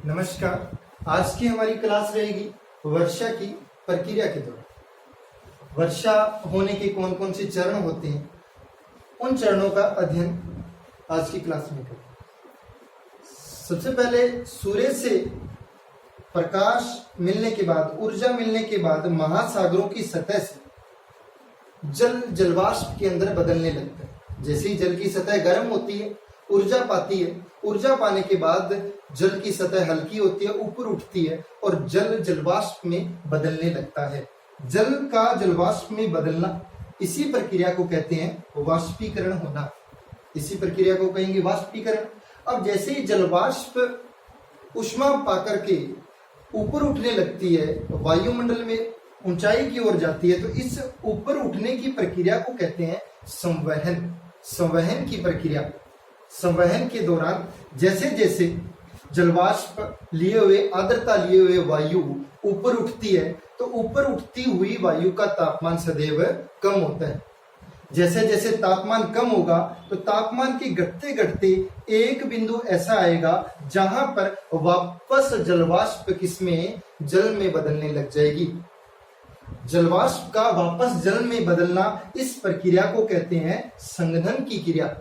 नमस्कार। आज की हमारी क्लास रहेगी वर्षा की प्रक्रिया के दौरान वर्षा होने के कौन कौन से चरण होते हैं, उन चरणों का अध्ययन आज की क्लास में करें। सबसे पहले सूर्य से प्रकाश मिलने के बाद, ऊर्जा मिलने के बाद महासागरों की सतह से जल जलवाष्प के अंदर बदलने लगता है। जैसे ही जल की सतह गर्म होती है, ऊर्जा पाती है, ऊर्जा पाने के बाद जल की सतह हल्की होती है, ऊपर उठती है और जल जलवाष्प में बदलने लगता है। जल का जलवाष्प में बदलना, इसी प्रक्रिया को कहते हैं वाष्पीकरण होना। इसी प्रक्रिया को कहेंगे वाष्पीकरण। अब जैसे ही जलवाष्प ऊष्मा पाकर के ऊपर उठने लगती है, वायुमंडल में ऊंचाई की ओर जाती है, तो इस ऊपर उठने की प्रक्रिया को कहते हैं संवहन। संवहन की प्रक्रिया। संवहन के दौरान जैसे जैसे जलवाष्प लिए हुए, आर्द्रता लिए हुए वायु ऊपर उठती है, तो ऊपर उठती हुई वायु का तापमान सदैव कम होता है। जैसे जैसे तापमान कम होगा तो तापमान के घटते घटते एक बिंदु ऐसा आएगा जहां पर वापस जलवाष्प किसमें, जल में बदलने लग जाएगी। जलवाष्प का वापस जल में बदलना, इस प्रक्रिया को कहते हैं संघनन की क्रिया।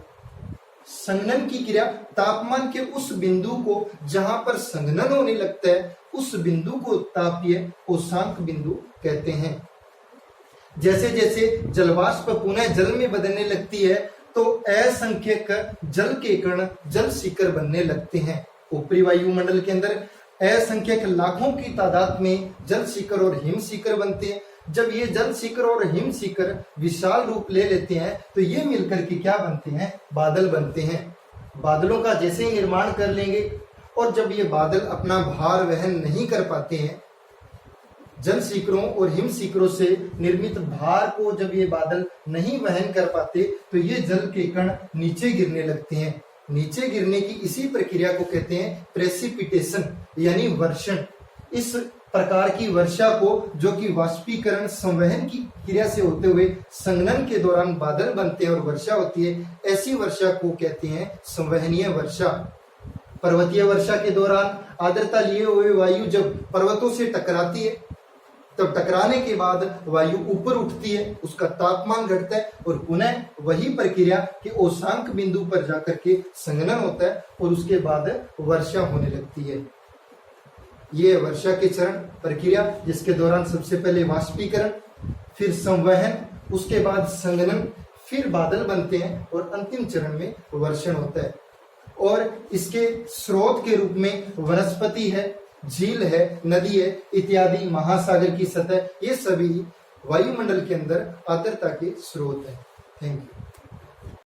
संघनन की क्रिया तापमान के उस बिंदु को जहां पर संघनन होने लगता है, उस बिंदु को तापीय कोशांक बिंदु कहते हैं। जैसे जैसे जलवाष्प पुनः जल में बदलने लगती है तो असंख्यक जल के कण जल शिखर बनने लगते हैं। ऊपरी वायुमंडल के अंदर असंख्यक लाखों की तादाद में जल शिखर और हिम शिखर बनते हैं। जब ये जल शिखर और हिम शिखर विशाल रूप ले लेते हैं तो ये मिलकर के क्या बनते हैं, बादल बनते हैं। बादलों का जैसे ही निर्माण कर लेंगे और जब ये बादल अपना भार वहन नहीं कर पाते हैं, जल शिखरों और हिम शिखरों से निर्मित भार को जब ये बादल नहीं वहन कर पाते तो ये जल के कण नीचे गिरने लगते हैं। नीचे गिरने की इसी प्रक्रिया को कहते हैं प्रेसिपिटेशन, यानी वर्षण। इस प्रकार की वर्षा को, जो कि वाष्पीकरण संवहन की क्रिया से होते हुए संघनन के दौरान बादल बनते हैं और वर्षा होती है, ऐसी वर्षा को कहते हैं संवहनीय वर्षा। पर्वतीय वर्षा के दौरान आर्द्रता लिए हुए वायु जब पर्वतों से टकराती है, तब टकराने के बाद वायु ऊपर उठती है, उसका तापमान घटता है और पुनः वही प्रक्रिया के ओशांक बिंदु पर जाकर के संघनन होता है और उसके बाद वर्षा होने लगती है। ये वर्षा के चरण प्रक्रिया, जिसके दौरान सबसे पहले वाष्पीकरण, फिर संवहन, उसके बाद संघनन, फिर बादल बनते हैं और अंतिम चरण में वर्षण होता है। और इसके स्रोत के रूप में वनस्पति है, झील है, नदी है इत्यादि, महासागर की सतह, ये सभी वायुमंडल के अंदर आर्द्रता के स्रोत हैं। Thank you.